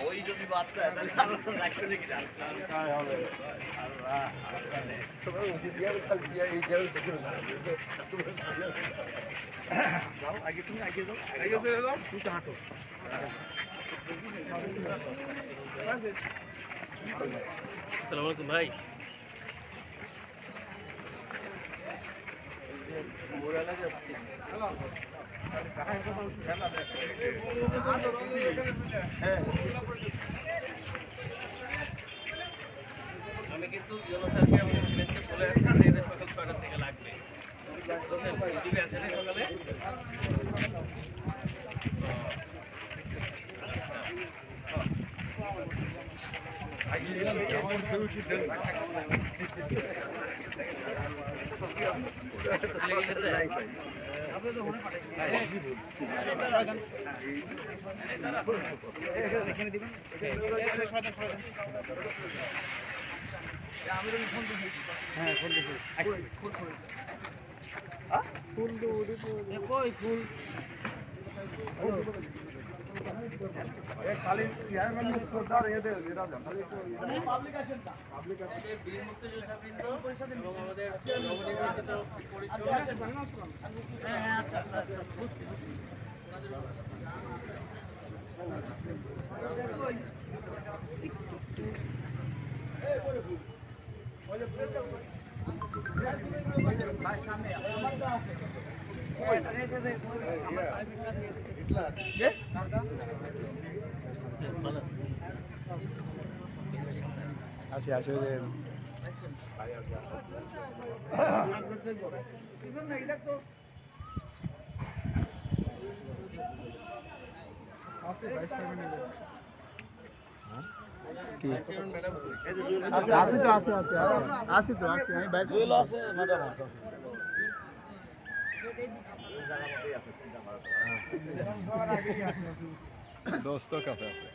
ওই যদি বাচ্চা আগে তুমি আগে যাও আগে যাও তুই তো হাঁটো আসসালামু আলাইকুম ভাই আমি কিন্তু জনতাকে আমাদের সিলেটে চলে আসছি যে সকাল 6টা থেকে লাগবে দিবে আসে না সকালে খালি চেয়ারম্যান সর্দার এদের এরা পাবলিকেশন বীর মুক্তিযোদ্ধা বৃন্দ এবং আমাদের নবনির্বাচিত পরিষদ হ্যাঁ আচ্ছা বুঝছি আসে আসে দোস্ত কাছে আছে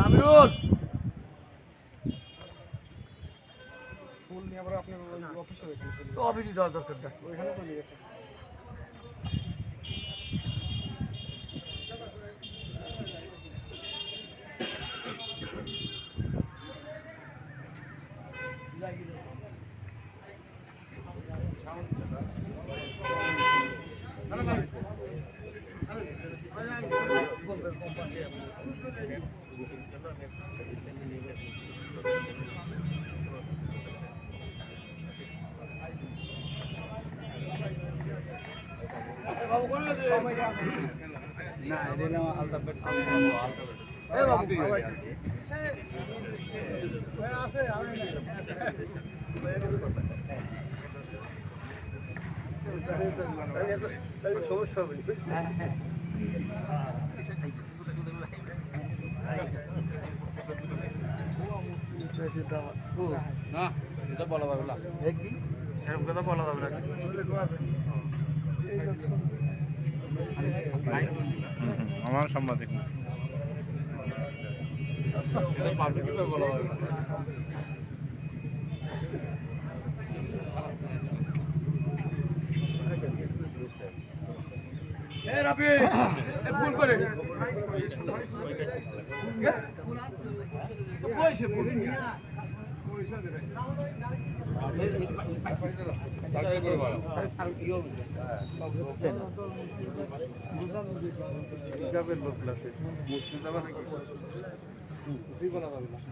আমিরুল ফুল নিয়ে আবার আপনার অফিসে তো অফিসে যাওয়ার দরকার ওইখানে চলে গেছে না এটা আলতা পেট এ বাবু আছে তাহলে সমস্যা হবে না এটা বলা যাবে না এরকম কথা বলা যাবে না আমার সাংবাদিক বলা যাবে ভুল করে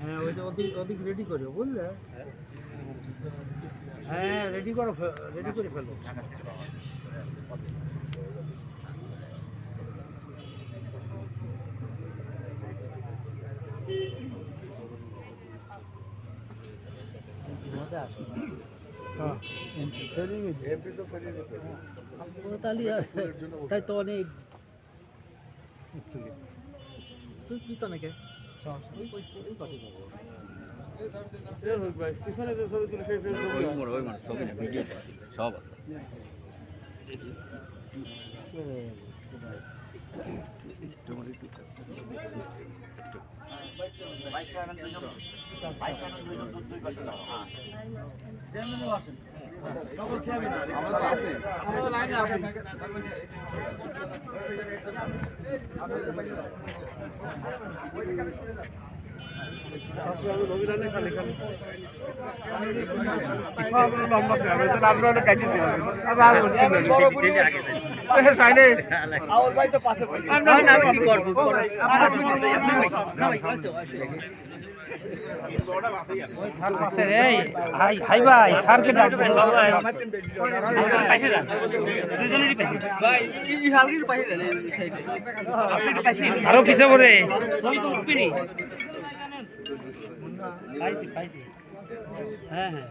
হ্যাঁ ওইটা অধিক রেডি করো বুঝলে হ্যাঁ রেডি করে ফেলো তাই তো অনেক তুই কি তো নাকি সব আছে হাই ভাই স্যারকে ডাকবেন আরো পিছে করে হ্যাঁ হ্যাঁ